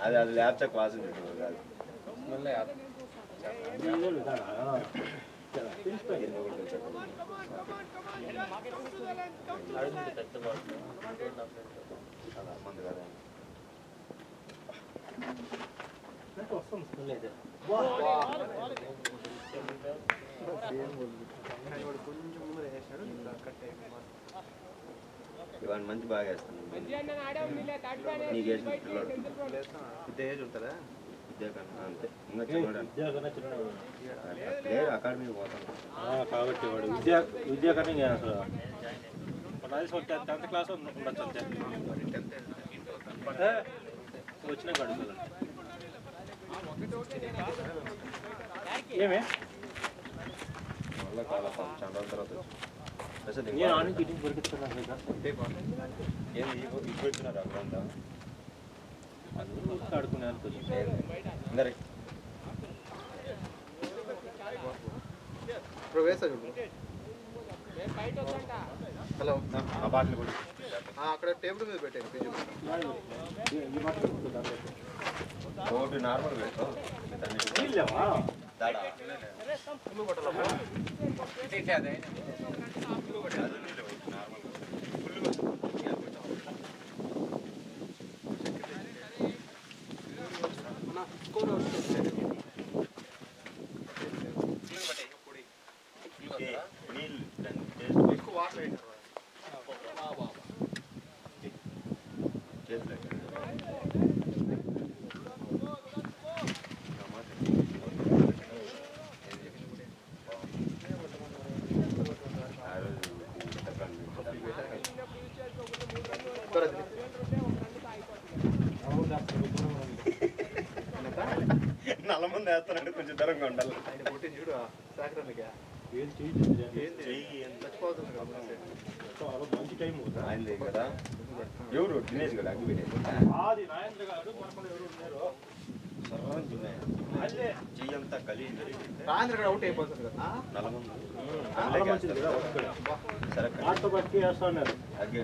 అది ల్యాప్టాప్ వాసన కాదు ఇవాళ మంచి బాగా వేస్తాను నీకు వేసిన పిల్లడు విద్య ఉంటారా అంతే ఇంకా చిన్నవాడు అకాడమీకి పోతాను కాబట్టి వాడు విద్యా కన్నా అసలు 10th క్లాస్ ఉండొచ్చు అంతే వచ్చినా కడుగుతుంది ఏమే మళ్ళీ చాలా చాలా రోజుల తర్వాత నేను ఆనికి ఇంటికి దొరికిస్తున్నాను ఏమి ఇప్పుడు వచ్చినారు అక్కడ అది ఆడుకున్నాను అందరి హలో ఆ బాటిల్ కూడా అక్కడ టేబుల్ మీద పెట్టాను ఒకటి నార్మల్ పెట్టు ఎక్కువ వాటర్ నల్ల మంది వేస్తానంటే కొంచెం దూరంగా ఉండాలి ఆయన కొట్టి చూడు సాకరానికి మంచి టైం ఆయనది కదా ఎవరు దినేష్ కదా అగ్గి పెట్టేది అది నాయంద్ర గారు మనకు ఎవరు ఉన్నారు చెయ్యంతా కలిగి రాంద్ర అవుట్ అయిపోతుంది కదా నల్ల మంది సరే వాటితో బట్టి వేస్తా ఉన్నారు అగ్గి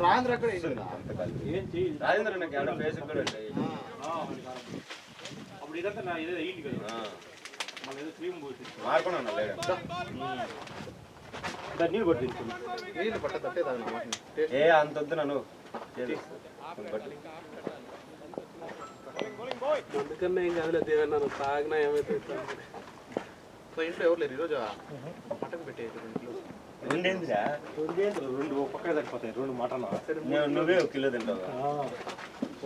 రాంద్ర అక్కడ అంత కలిగి ఏం చేయి రాజేంద్ర నాకు ఏడ ఫేస్ కూడా అప్పుడు ఇదంతా నా ఇదే అయ్యింది కదా మన ఏదో క్రీమ్ పోసి మార్కొని ఉన్నా లేదా దాన్ని నీళ్ళు పట్టించుకున్నా నీళ్ళు పట్టదంటే దాని ఏ అంత వద్దు నన్ను అందుకన్నా ఏం కాదులే దేవన్నా తాగినా ఏమైతే ఇంట్లో ఎవరు లేరు ఈరోజు మటన్ పెట్టేది ఇంట్లో రెండేందిరా రెండు పక్కన సరిపోతాయి రెండు మటన్ నువ్వే 1 కిలో తింటావు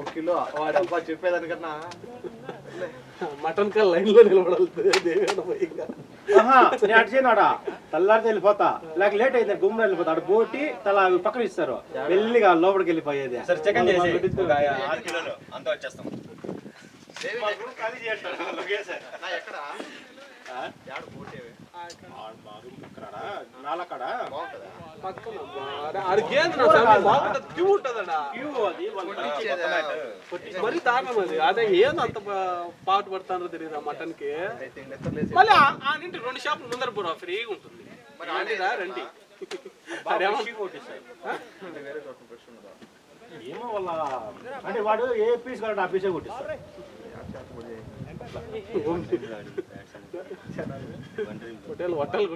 1 కిలో వాడబ్బా చెప్పేదానికన్నా మటన్ కా లైన్ లో నిలబడాలి దేవేనా ఇంకా నేను అటు చేయనాడా తెల్లారితే వెళ్ళిపోతా లేక లేట్ అయితే గుమ్మ వెళ్ళిపోతా అటు పోటీ తల పక్కన ఇస్తారు వెళ్ళిగా లోపలికి వెళ్ళిపోయేది సరే చికెన్ చేసి 6 కిలోలు అంతా వచ్చేస్తాం ఎక్కడ మరి దారుణం అది అదే ఏదో అంత పాటు పడతానో తెలియదు ఆ మటన్ కి మళ్ళీ ఆ ఇంటి 2 షాపులు ముందర పోరా ఫ్రీగా ఉంటుంది రండి ఏమో వాళ్ళ అంటే వాడు ఏ పీస్ కావాలంటే ఆ పీసే కొట్టిస్తాడు హోటల్ హోటల్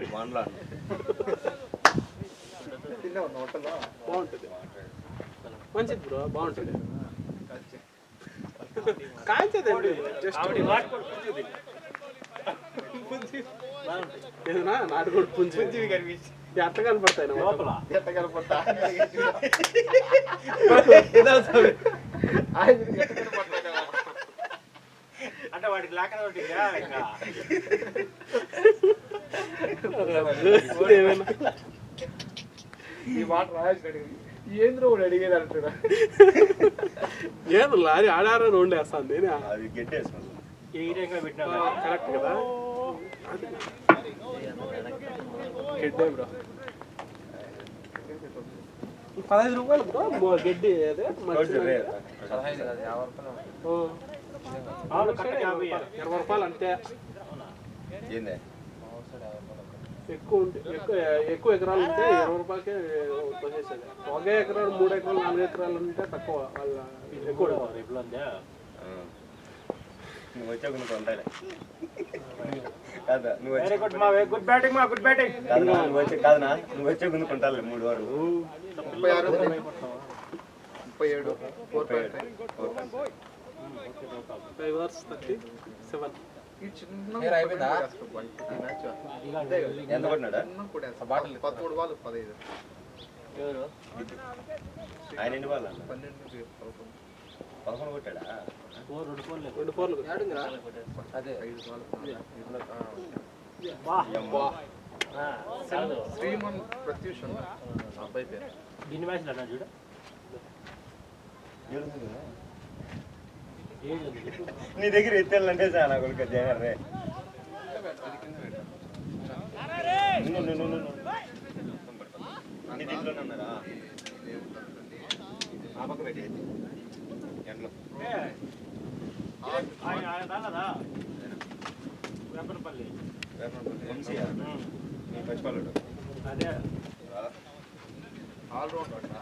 బాగుంటుంది మంచిది బ్రో బాగుంటుంది కాంచేదండి ఏదైనా నాటుకోడి పుంజి ఎట్ట కనపడతాయి లోపల ఎట్ట కనపడతా అంటే వాడికి లేక ఈ మాట రాజు ఏంద్రో అడిగేది అంటారా ఏదో లారీ ఆడారని వండేస్తాను నేను అది గెట్టేసుకున్నాను పెట్టినా కరెక్ట్ కదా గడ్డే బ్రో 15 రూపాయలు బ్రో గడ్డి అదే 20 రూపాయలు అంతే ఏందే ఎక్కువ ఎకరాలు ఉంటే 20 రూపాయలకే వచ్చేసేది. 1 ఎకరాలు 3 ఎకరాలు 4 ఎకరాలు ఉంటే తక్కువ వాళ్ళ ఎక్కువ రేపులో అంతే. నువ్వు వచ్చే కొన్ని కొంటాయిలే కాదా నువ్వు వెరీ గుడ్ మా గుడ్ బ్యాటింగ్ మా గుడ్ బ్యాటింగ్. కాదనా నువ్వు వచ్చే కాదనా నువ్వు వచ్చే కొన్ని కొంటాలే 3 వారు 36 37 5 hours 37. ఈ చిన్న అయిపోయిందా? ఎంత కొట్టినాడా 13 వాళ్ళు 15 ఆయన ఎన్ని వాళ్ళు 12 11 కొట్టాడా 2 4 అదే 5 వాళ్ళు వాహ్ శ్రీమన్ ప్రత్యూష్ అన్న అబ్బాయి పేరు దీని మ్యాచ్ అన్నా చూడు. నీ దగ్గర ఎత్తాలంటే చాలా కొడుకు జగన్ రే నీ దీంట్లోనే ఉన్నారా ఆ పక్క పెట్టేది ఎంట్లో వేపనపల్లి వంశీయా నీ పచ్చిపాలడు అదే ఆల్రౌండ్ అంట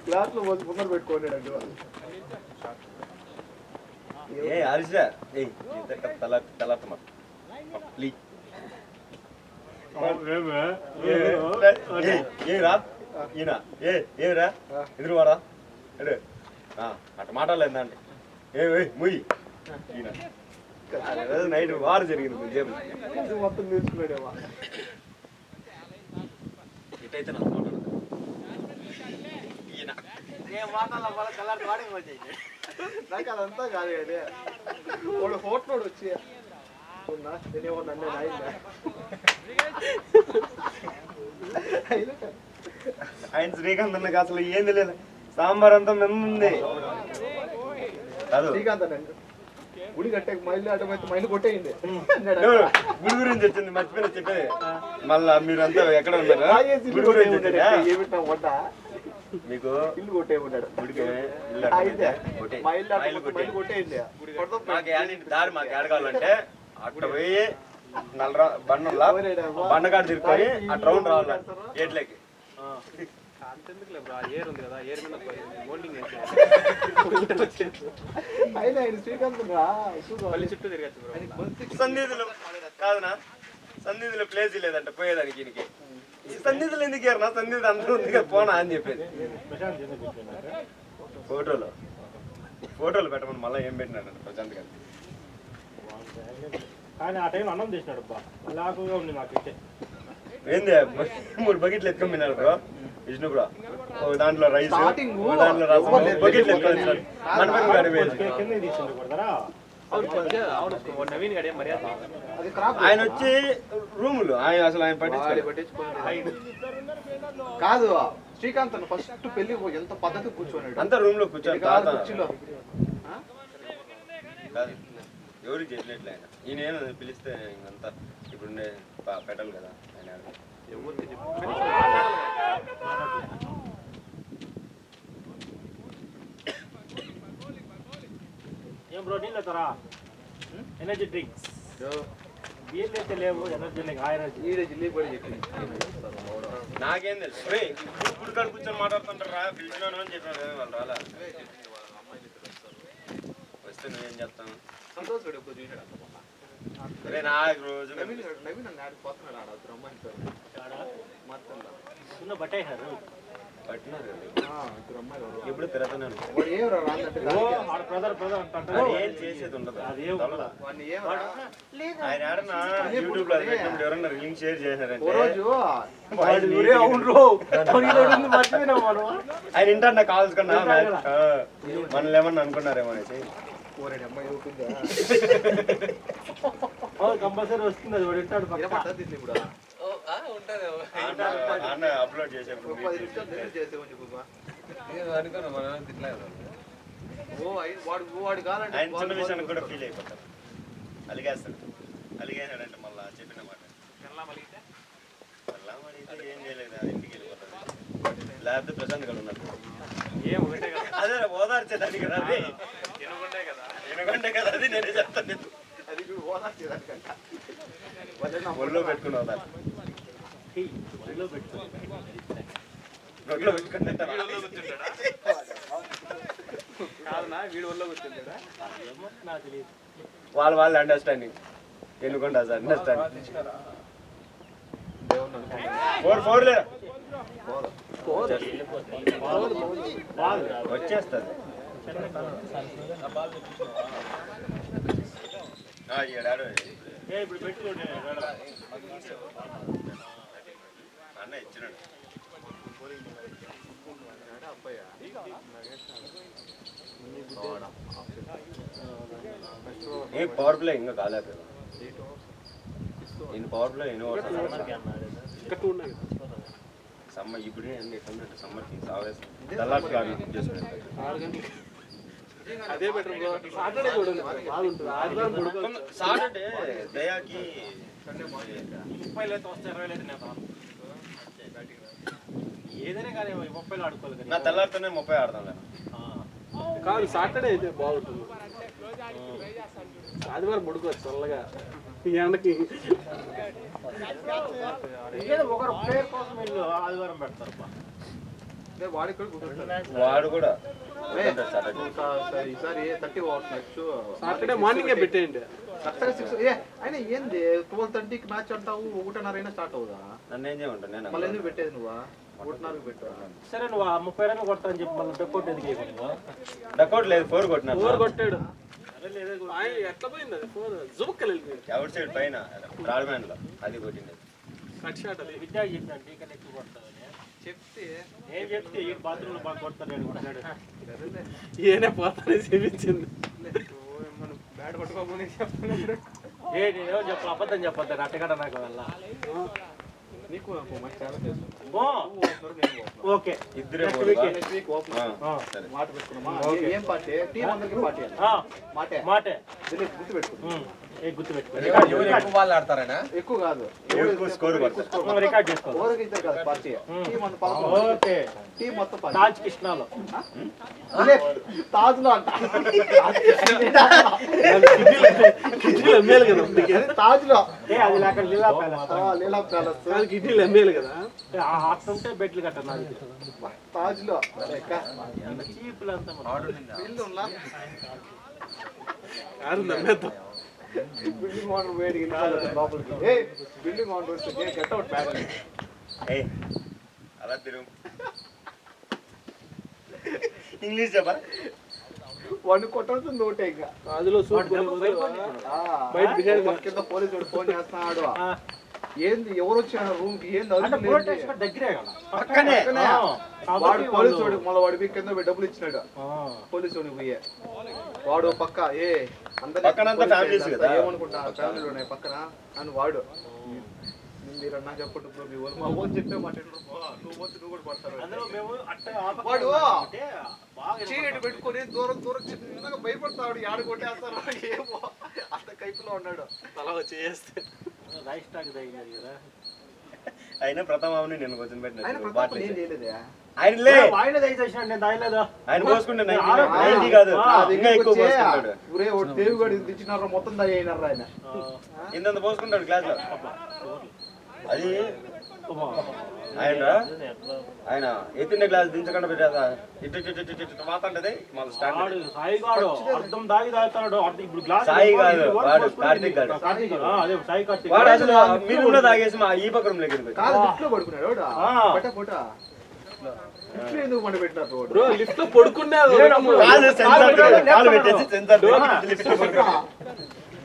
క్లాస్ లో ముందర పెట్టుకోండి ఏ హరిషా ఏ తలత్తమా ప్లీజ్ ఏ రా ఈయన ఏమిరా ఎదురు వారా ఎడు అట్ట మాట్లాడలేదండి ఏ ముయ్యి ఈయన నైట్ వారు జరిగింది జేబు మొత్తం తీసుకున్నాడేమా ఇటైతే నాకు మాట్లాడదు ఈయన నాకు అదంతా కాదు అదే వాడు హోటలోడు వచ్చి ఆయన శ్రీకాంత్ అన్నకి అసలు ఏంది లేదు సాంబార్ అంతా మెమ్ముంది కాదు శ్రీకాంత్ అన్న గుడి కట్టే మైలు అటమైతే మైలు కొట్టేయండి గుడి గురించి వచ్చింది మర్చిపోయిన చెప్పేది మళ్ళా మీరంతా ఎక్కడ ఉన్నారా గుడి గురించి వచ్చిందా? ఏమిటా వంట మీకు ఇల్లు కొట్టే ఉంటాడు గుడికి మైలు కొట్టేయండి మాకు ఏడింటి దారి మాకు ఏడ కావాలంటే అట్ట పోయి నల్ల బండల్లా బండగాడు తిరుక్కొని ఆ రౌండ్ రావాలి ఏట్లకి అంతెందుకులే బ్రో, ఏర్ ఉంది కదా, ఏర్ మీద మోల్డింగ్ అయినా ఆయన శ్రీకాంత్ మళ్ళీ చుట్టూ తిరగచ్చు బ్రో. సన్నిధిలో కాదునా సన్నిధిలో ప్లేస్ లేదంట పోయేదానికి ఈయనకి ఈ సన్నిధిలో ఎందుకు ఏరనా సన్నిధి అందరూ ఉంది కదా పోనా అని చెప్పేది ఫోటోలు పెట్టమని మళ్ళీ ఏం పెట్టినాడు ప్రశాంత్ గారు కానీ ఆ టైం అన్నం చేసినాడు అబ్బా లాకుగా ఉంది మాకైతే. ఏంది 3 బకెట్లు ఎత్తుకొని బ్రో విష్ణు బ్రో ఒక దాంట్లో రైస్ ఒక దాంట్లో రసం బకెట్లు ఎత్తుకొని కింద తీసుకుంటూ కొడతారా నవీన్ గడే మర్యాద ఆయన వచ్చి రూములు ఆయన అసలు ఆయన పట్టించుకోలేదు కాదు శ్రీకాంత్ అన్న ఫస్ట్ పెళ్లి ఎంత పద్ధతి కూర్చోన్నాడు అంతా రూమ్ లో కూర్చొని కుర్చీలో ఎవరికి చేయట్లేదు ఆయన ఈయన ఏమో పిలిస్తే ఇంకంతా ఇప్పుడు పెట్టాలి కదా ఆయన ఎవరికి ఏం బ్రో నీళ్ళు అవుతారా ఎనర్జీ డ్రింక్స్ బీర్లు అయితే లేవు ఎనర్జీ ఎనర్జీ ఈడే జిల్లి కూడా చెప్పింది నాకేం తెలుసు ఇప్పుడు కాడ కూర్చొని మాట్లాడుతుంటారా పిలిచినాను అని చెప్పాను వాళ్ళు రాలా వస్తే నువ్వేం చెప్తాను సంతోష్ గడు ఎప్పుడు చూసాడు అరే నాకు రోజు నవీన్ నన్ను ఆడికి పోతున్నాడు ఆడ అతను అమ్మాయి మొత్తం చిన్న బట్టేశారు పట్టినారు ఇద్దరు అమ్మాయిలు ఎప్పుడు తిరుగుతున్నాను వాడు ఏం రాదంటే బ్రదర్ అంటారు ఏం చేసేది ఉండదు అదేం ఉండదు. వాడిని ఏం ఆయన ఆడనా యూట్యూబ్ లో అది పెట్టినప్పుడు ఎవరన్నా లింక్ షేర్ ఓ చేశారంటే రోజు ఆయన ఇంటర్ కాల్స్ కన్నా మనల్ని ఏమన్నా అనుకున్నారేమో అనేసి ఓరేడు అమ్మాయి ఊపిందా కంపల్సరీ వస్తుంది అది వాడు ఇస్తాడు పక్క పడుతుంది ఇప్పుడు అన్న అప్లోడ్ చేసాను 10 నిమిషాలు delete చేసేవని చెప్పు వాడు కావాలంటే ఆయన చిన్న విషయానికి కూడా ఫీల్ అయిపోతారు అలిగేస్తాడు అలిగేసాడంటే మళ్ళా చెప్పిన మాట అలా అడిగితే ఏం చేయలేదు అది ఇంటికి వెళ్ళిపోతాడు లేకపోతే ప్రశాంత్ గారు ఉన్నట్టు అదే ఓదార్చేదానికి కదా అది ఎనుగొండే కదా అది నేనే చెప్తాను అది ఓదార్చేదానికంట ఒళ్ళో పెట్టుకుని ఓదారు ఒళ్ళో పెట్టుకో రొట్లో పెట్టుకుని కాదనా వీడి వల్ల కూర్చుంటాడా నాకు తెలియదు వాళ్ళ అండర్స్టాండింగ్ ఎన్నుకోండి సార్ అండర్స్టాండింగ్ 4 లేదా వచ్చేస్తుంది ఇప్పుడు పెట్టుకోండి అన్న ఇచ్చినాడు ఏ పవర్ ప్లే ఇంకా కాలేదు నేను పవర్ ప్లే ఎన్నో సమ్మర్ ఇప్పుడే అన్ని ఎట్లుందంటే సమ్మర్కి ఆవేశం దళాలు చేసుకుంటారు అదే బెటర్ బ్రో సాటర్డే చూడండి బాగుంటుంది ఆదివారం పడుకోవచ్చు సాటర్డే దయాకి 30 లేత వస్తే 20 లేత నేత ఏదైనా కానీ 30 ఆడుకోవాలి కానీ నా తెల్లారితోనే 30 ఆడదాం లేదా కాదు సాటర్డే అయితే బాగుంటుంది ఆదివారం పడుకోవచ్చు చల్లగా ఈ ఎండకి ఒకరు ప్లేయర్ కోసం వీళ్ళు ఆదివారం పెడతారు వాడు కూడా ఈసారి 30 ఓవర్స్ మ్యాచ్ సాటర్డే మార్నింగే పెట్టేయండి అయినా ఏంది 12:30కి మ్యాచ్ అంటావు 1:30 అయినా స్టార్ట్ అవుదా నన్ను ఏం చేయమంటాను నేను మళ్ళీ ఎందుకు పెట్టేది నువ్వు 1:30కి పెట్టు సరే నువ్వు 30 రన్లు కొడతాను చెప్పి మళ్ళీ డక్అట్ ఎందుకు వేయకుండా డకౌట్ లేదు 4 కొట్టినా 4 కొట్టాడు ఎట్లా పోయింది అది 4 జుబుక్కలు వెళ్ళిపోయింది అవుట్ సైడ్ పైన రాడ్మ్యాన్ లో అది కొట్టింది కట్ షాట్ అది విద్యా చెప్పాను టీకన్ ఎక్కువ కొడతాను చెప్తే ఏం చెప్తే ఈ బాత్రూంలో బాగా కొడతాడు కొట్టాడు ఈయనే పోతానే చూపించింది బ్యాట్ పట్టుకోకుండా చెప్పలేదు ఏ నేనేమో చెప్పాలి అబద్ధం చెప్పొద్దు అట్టగడ నాకు వల్ల నీకు నాకు మంచి చాలా తెలుసు ఓకే ఇద్దరే Next పోరు week. నెక్స్ట్ వీక్ ఓపెన్ సరే మాట పెట్టుకున్నామా ఏం పార్టీ టీం అందరికి పార్టీ మాటే మాటే దిలీప్ గుర్తు పెట్టుకున్నాం ఏ గుర్తు పెట్టుకో ఎక్కువ కాదు ఎక్కువ స్కోర్ కొడతారు రికార్డ్ చేసుకోవాలి ఓవర్ ఇద్దరు కాదు పార్టీ టీం అంత ఓకే టీం మొత్తం పార్టీ తాజ్ కృష్ణాలో తాజ్ లో అంట కిడ్నీలు అమ్మేలు కదా తాజ్ లో ఏ అది లేక లీలా ప్యాలెస్ లీలా ప్యాలెస్ కిడ్నీలు అమ్మేలు కదా అట్టుంటే బెట్లు కట్టారు నాకు తాజ్ లో చీపులు అంతా ఇల్లు ఉన్నా యారు నమ్మేద్దాం బిల్డింగ్ ఓనర్ వేడికి లోపలికి ఏ బిల్డింగ్ ఓనర్ వస్తే గెట్ అవుట్ బ్యాగ్ ఏ అలా తిరుగు ఇంగ్లీష్ చెప్పా వాడిని కొట్టాల్సింది నోటే ఇంకా అందులో సూట్ బయట బిహేవ్ కింద పోలీసు ఫోన్ చేస్తున్నాడు ఏంది ఎవరు వచ్చారు రూమ్ కి ఏంది అరుపులు ఏంది? దగ్గరే కదా పక్కనే వాడు పోలీసు వాడికి మళ్ళీ వాడి కింద పోయి డబ్బులు ఇచ్చినాడు పోలీసు వాడికి పోయే వాడు పక్క ఏ అందరి పక్కనంతా families కదా. ఏమనుకుంటా ఫ్యామిలీలు ఉన్నాయి పక్కన అని వాడు మీరు అన్నా చెప్పండి బ్రో మీ వాళ్ళు మా వాళ్ళు చెప్పే మాట వినరు బ్రో. నువ్వు వచ్చి నువ్వు కూడా పడతారు అందులో మేము అట్ట వాడు బాగా చీరెడ్డి పెట్టుకొని దూరం దూరం చిన్నగా భయపడతాడు ఆడు కొట్టేస్తారు ఏమో అంత కైపులో ఉన్నాడు తల వచ్చి చేస్తే రైస్ స్టాక్ తగినది కదా అయినా ప్రథమాన్ని నేను కొంచెం ఆయన పెట్టిన ప్రతాప్ ఏం చేయలేదే ఆయన లే ఆయన దయచేసిన నేను తాగలేదు ఆయన పోసుకుంటే 90 కాదు ఇంకా ఎక్కువ పోసుకుంటాడు ఊరే ఒకటి దేవుడు తెచ్చినారా మొత్తం దయ అయినారా ఆయన ఇంత పోసుకుంటాడు క్లాస్ లో అది ఆయన ఎత్తిన గ్లాస్ దించకుండా పెట్టేదా ఇటు ఇటు ఇటు ఇటు మాట్లాడేది మన స్టాండ్ సాయిగాడు అర్థం దాగి తాగుతాడు ఇప్పుడు గ్లాస్ సాయి కాదు వాడు కార్తీక్ గాడు అదే సాయి కార్తీక్ వాడు అసలు మీరు కూడా తాగేసి మా ఈ పక్కన దగ్గరికి కాదు లిఫ్ట్ లో పడుకున్నాడు వాడు పొట లిఫ్ట్ ఎందుకు మండ పెట్టినారు రోడ్ బ్రో లిఫ్ట్ లో పడుకున్నారు కాదు సెన్సార్ కాలు పెట్టేసి సెన్సార్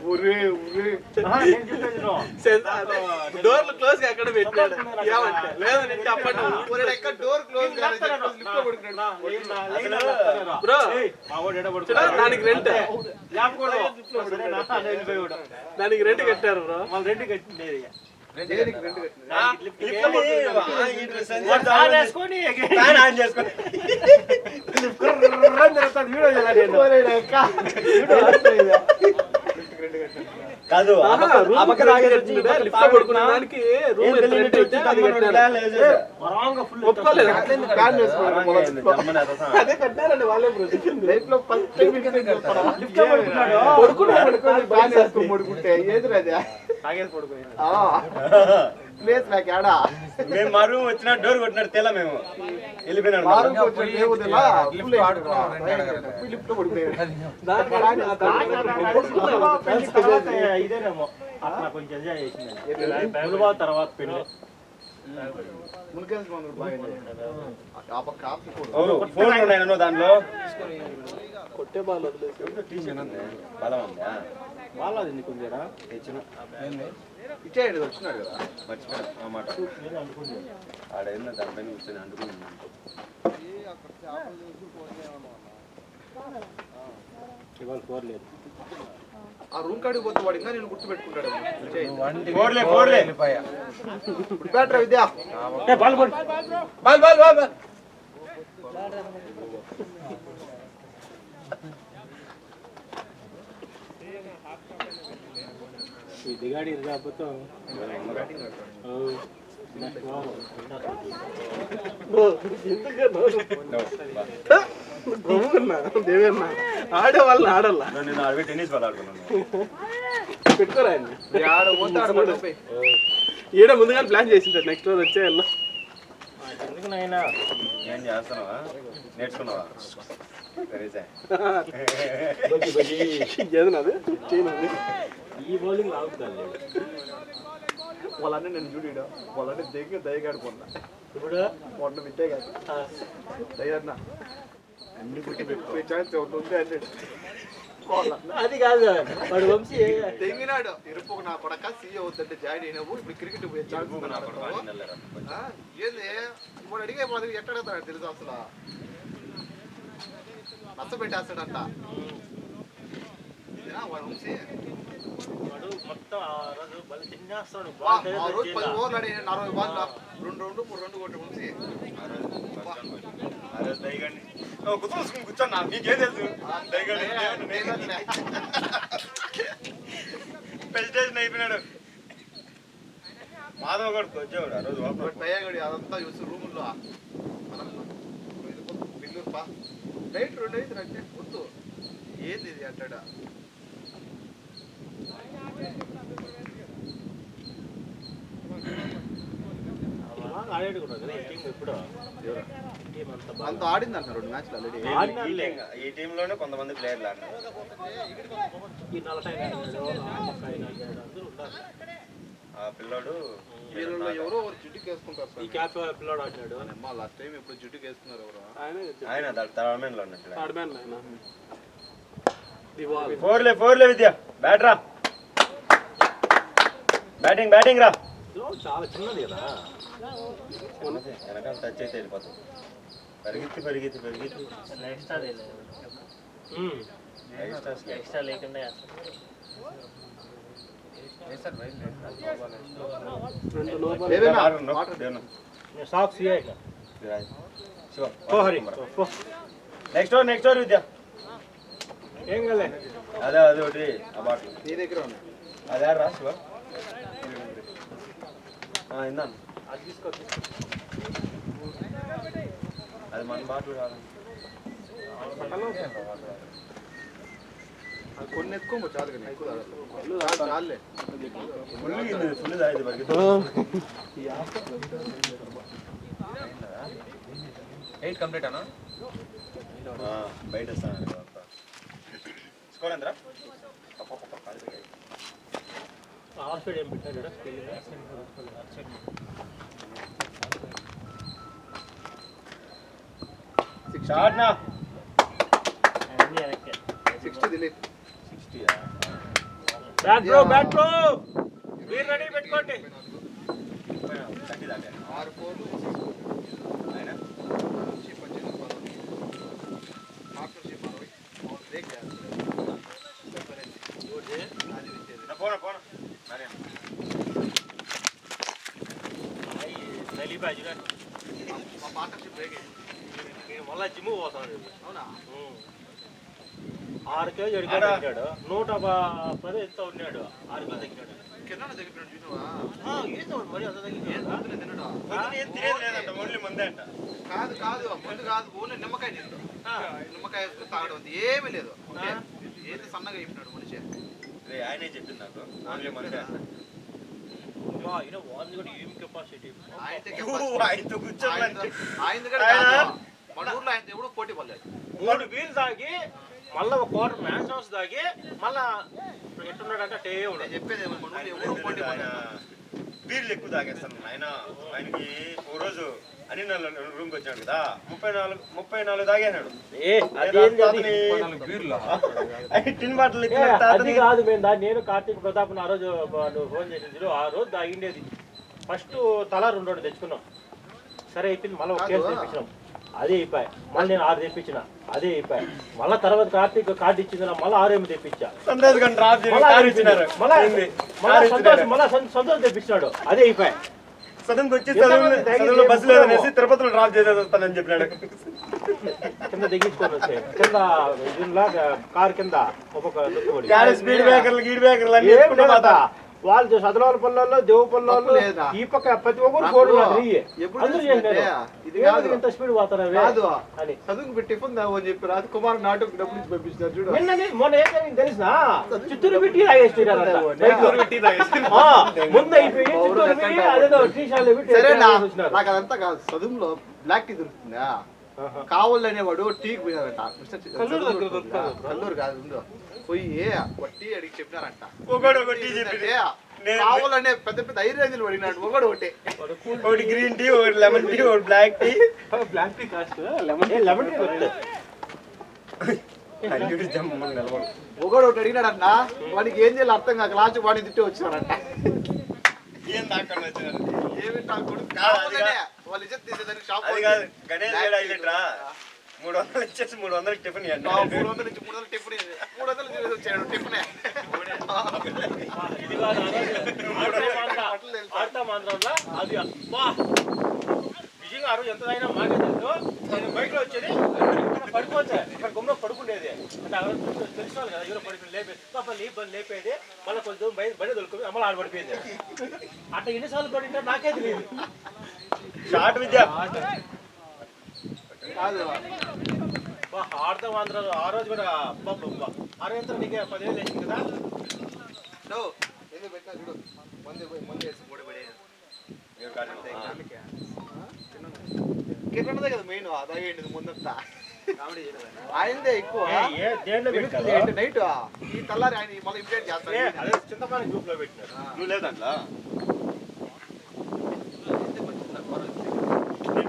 నేను చెప్పేది నో. డోర్లు క్లోజ్ గా ఎక్కడ పెట్టాడు ఏమంటే లేదు నేను చెప్పండి డోర్ క్లోజ్ బ్రో మా వాడు ఎడ పడుకున్నాడు. దానికి రెంట్ లేపకూడదు. సరేనా? నేను వెళ్ళిపోయాడు. దానికి రెంట్ కట్టారు బ్రో వాళ్ళు రెండు కట్టిండేది. ఫ్యాన్ ఆన్ చేసుకొని వీడియో చేయాలి నేను. కాదు ఆ పక్క తాగేసి వచ్చి ఈ పక్క లిఫ్ట్ లో పడుకున్న దానికి రూమ్ ఎంత రెంట్ అయితే అది కట్టారు. వరంగా ఫుల్ ఒప్పుకోలేదు జమ్మని అదొక అదే కట్టారండి వాళ్ళే బ్రో లైఫ్ లో ఫస్ట్ టైం లిఫ్ట్ లో పడుకున్నాడు. పడుకుంటే ఏది రాజా తాగేసి పడుకున్నాడు. ప్లేస్ నాకు ఏడా మేము మా రూమ్ వచ్చిన డోర్ కొట్టినాడు తెల్ల మేము వెళ్ళిపోయినాడు లిఫ్ట్ లో పడిపోయాడు తర్వాత ఇదేనేమో అట్లా కొంచెం ఎంజాయ్ చేసింది. మునుబా తర్వాత పెళ్ళి. ఫోన్ ఉన్నాయనో దాంట్లో కొట్టే బాల్ వదిలేసి బలం ఉందా వాళ్ళది ఎందుకు ఉందిరా? తెచ్చిన ఇచ్చేయండి వచ్చినాడు కదా మర్చిపోయాను ఆ మాట ఆడేందో దానిపైన కూర్చొని అంటుకున్నాను. ఇవాళ కోరలేదు. ఆ రూమ్ కాడికి పోతే వాడు ఇంకా నేను గుర్తు పెట్టుకుంటాడు బ్యాటరీ విద్యా ఈ దిగాడి కాకపోతే దేవేన్న ఆడే వాళ్ళని ఆడాల నేను అరవై టెన్నిస్ బాల్ ఆడుకున్నాను. పెట్టుకోరా ఈడ ముందుగా ప్లాన్ చేసింటాడు నెక్స్ట్ రోజు వచ్చే వెళ్ళా ఎందుకు నాయనా ఏం చేస్తున్నావా నేర్చుకున్నావా సరే ఏదన్నది చేయనది ఈ బౌలింగ్ ఆగుతుంది. వాళ్ళని నేను చూడ వాళ్ళని దగ్గర దయగాడు పొందా ఇప్పుడు మొన్న విద్య కాదు దయన్న అన్ని గుట్టి పెట్టుకునే ఛాన్స్ ఒకటి ఉంది అన్నాడు. అది కాదు వాడు వంశీ తెంగినాడు ఇరుపు నా కొడక సీఏ అవుతుంటే జాయిన్ అయినావు ఇప్పుడు క్రికెట్ పోయే ఛాన్స్ ఏంది ఇప్పుడు అడిగే మాది ఎట్లా అడుగుతాడు తెలుసు అసలు నచ్చ పెట్టేస్తాడంట వంశీ వాడు మొత్తం ఆ రోజు బలి తినేస్తాడు. ఆ రోజు 10 ఓవర్లు ఆడి 40 బాల్ 2 రౌండ్లు 3 రౌండ్లు కొట్టాడు వంశీ. కూర్చోన్నా నీకేం తెలుసు ప్రెసిడెంట్ అయిపోయినాడు. మాధవ్ గారు వచ్చేవాడు ఆ రోజు దయ్యాగడి అదంతా చూసి రూముల్లో బిల్లూరు పా నైట్ 2 అయితే అంటే వద్దు ఏంది ఇది అంటాడా ఆడాడు కూడా కదా టీం ఎప్పుడు అంత ఆడింది అంటారు 2 మ్యాచ్లు ఆల్రెడీ. ఈ టీమ్ లోనే కొంతమంది ప్లేయర్లు ఆడినారు. ఈ 40 అందరూ ఉండాలి. ఆ పిల్లోడు వీళ్ళలో ఎవరో ఒకరు జుట్టుకి వేసుకుంటారు ఈ క్యాప్ పిల్లోడు ఆడినాడు. అమ్మా లాస్ట్ టైం ఎప్పుడు జుట్టుకి వేసుకున్నారు ఎవరు ఆయన థర్డ్ లో ఉన్నట్టు. ఆడమ్యాన్ ఆయన దివాల్ ఫోర్లే విద్య బ్యాటరా బ్యాటింగ్ రా. చాలా చిన్నది కదా వెనకాల టచ్ అయితే వెళ్ళిపోతుంది. పరిగెత్తి ఎక్స్ట్రా లేకుండా సాక్స్ నెక్స్ట్ ఓవర్ విద్య ఏం కలే అదే ఒకటి ఆ బాటిల్ నీ దగ్గర ఉంది అదే రా శివ ఇందాను అది తీసుకో అది మన బాటిల్ కాదు. కొన్ని ఎత్తుకోమో చాలు కానీ ఎక్కువ చాలులే ఫుల్ తాగితే పరిగెత్తి 8 కంప్లీట్ అన్నా బయట వస్తాను. స్కోర్ ఎంతరా? ఆల్సైడ్ ఏం పెట్టాడు షాట్ నా 60 దిలీప్ 60 బ్యాట్ బ్రో మీరు రెడీ పెట్టుకోండి. 6 4 ఆయన పార్ట్నర్షిప్ 60 బ్రేక్ చేస్తారు పోనా పోనా మా పార్ట్నర్షిప్ బ్రేక్ మళ్ళా జిమ్ పోతాను. అవునా 6 కేజీ అడిగాడు 110 ఎంత ఉన్నాడు. 6 కిలో తగ్గినాడు. కింద దగ్గర చూసినావా మరి అంత తగ్గింది. తినడా ఏం తినేది లేదంట, ఓన్లీ మందే అంట. కాదు ముందు కాదు ఓన్లీ నిమ్మకాయ తిండు నిమ్మకాయ వేసుకుని తాగడం అంతే ఏమీ లేదు ఓకే ఏది సన్నగా చెప్పినాడు మనిషి ఆయనే చెప్పింది నాకు, ఓన్లీ మందే అంట. వాళ్ళు కూడా ఏం కెపాసిటీ ఆయనతో కూర్చోమంటే ఆయన కూడా మన ఊర్లో ఆయన ఎప్పుడు పోటీ పడలేదు. 3 బీర్లు తాగి మళ్ళీ ఒక క్వార్టర్ మ్యాన్స్ హౌస్ తాగి మళ్ళా ఎట్టున్నాడంటే అట్టే ఉన్నాడు. చెప్పేది మన ఊర్లో ఎవరు పోటీ ఆయన పడలేదు. బీర్లు ఎక్కువ తాగేస్తాను ఆయనకి ఓ రోజు అని రూమ్కి వచ్చాడు కదా 34 తాగేనాడు. టిన్ బాటిల్ అది కాదు మేము దాన్ని నేను కార్తీక్ ప్రతాప్ ఆ రోజు నువ్వు ఫోన్ చేసింది ఆ రోజు తాగిండేది. ఫస్ట్ తల 2 తెచ్చుకున్నాం, సరే అయిపోయింది. మళ్ళీ ఒక కేసు తెప్పించినాం, అదే అయిపోయి. మళ్ళీ నేను 6 తెప్పించిన, అదే అయిపోయి. మళ్ళీ తర్వాత కార్తీక్ కార్డు ఇచ్చింది, మళ్ళీ 6 తెప్పించా. సంతోష్ తెప్పించినాడు, అదే అయిపోయి. సడన్ వచ్చి చదువులో బస్సు లేదనేసి తిరుపతిలో డ్రాప్ చేసేస్తానని చెప్పినాడు. కింద దిగించుకొని వచ్చే కింద కారు కింద స్పీడ్ బ్రేకర్లు గీడ్ బ్రేకర్లు అన్ని వాళ్ళు చదవాల పల్లెల్లో దేవు పల్లెల్లో ఈ పక్క ప్రతి ఒక్కరు ఫోన్ ఇంత స్పీడ్ పోతారు అని చదువుకు టిఫిన్ అని చెప్పి రాజు కుమార్ నాటకు డబ్బులు ఇచ్చి పంపించినారు చూడు. మొన్న ఏం తెలిసిన చిత్తూరు పెట్టి ముందు అయిపోయి అదేదో టీషాలు నాకు అదంతా కాదు. చదువులో బ్లాక్ టీ దొరుకుతుందా కావాలనేవాడు టీకి పోయినారంట. కల్లూరు కాదు ఉందో పోయి టీ అడిగి చెప్పినారంట. కావాలనే పెద్ద పెద్ద ఐరేంజ్లు అడిగినాడు. ఒకటి గ్రీన్ టీ, ఒకటి లెమన్ టీ, ఒకటి black tea. Black tea cost lemon ఒకటి అడిగినాడంట. వాడికి ఏం చేయాలి అర్థం కాక లాస్ట్ వాడిని తిట్టి వచ్చినారంట. ఏం దాకా ఏమి వాళ్ళు ఇచ్చేది తీసేదానికి షాప్ 300 ఇచ్చేసి 300 టిఫిన్ 300 నుంచి 300 టిఫిన్ 300 వచ్చాడు టిఫిన్. అది నిజంగా ఎంత అయినా మాకే నేను బయటలో వచ్చేది పడుకోవచ్చా ఇక్కడ గుమ్మ పడుకుండేది అంటే తెలుసుకోవాలి కదా. ఎవరో పడుకుని లేపేది లేపేది మళ్ళీ కొంచెం బయట దొరుకుతుంది అమ్మలు ఆడపడిపోయింది. అట్లా ఎన్నిసార్లు పడింటే నాకే తెలియదు. షార్ట్ విద్య ఆడతాం అందరూ. ఆ రోజు కూడా అరవింత నీకు 10,000 వేసింది కదా. కిరణదే కదా మెయిన్ అదాగేంటి ముందంతా ఆయనదే ఎక్కువ నైట్ ఈ తెల్లారి ఆయన మళ్ళీ ఇంప్లీట్ చేస్తాడు. చింతపాని గ్రూప్ లో పెట్టినారు. నువ్వు లేదంట్లా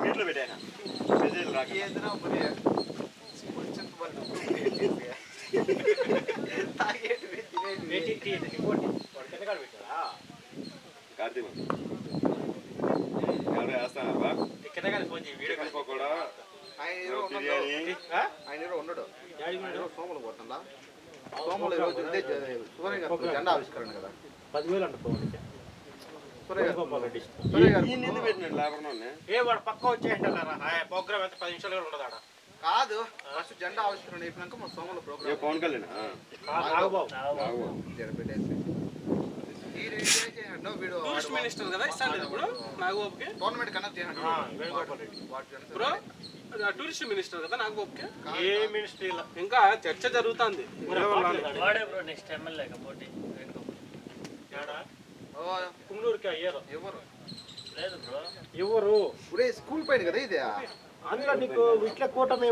మీట్లో పెట్టాను ఏదైనా మరి కార్తీక్ ఎవరు వేస్తానబ్బా కూడా ఆయన ఉండడు. సోమలు పోతుందా సోమలు ఈరోజు సూర్య గారు జెండా ఆవిష్కరణ కదా 10,000 అంట. వాడు పక్క వచ్చేయంటారా ప్రోగ్రామ్ ఎంత 10 నిమిషాలు కూడా ఉండదు ఆడ. కాదు ఫస్ట్ జెండా ఆవిష్కరణ అయిపోయినాక మన సోమల program Pawan Kalyan tourist minister కదా ఇస్తాను ఇప్పుడు నాగబాబుకి గవర్నమెంట్ కనెక్ట్ చేయండి. టూరిస్ట్ మినిస్టర్ కదా నాగబాబుకి. ఏ మినిస్ట్రీ ఇంకా చర్చ జరుగుతుంది. కుంగళూరుకి అయ్యారు ఎవరు ఎవరు స్కూల్ పైన కదా ఇది అందులో నీకు ఇట్లా కూటమి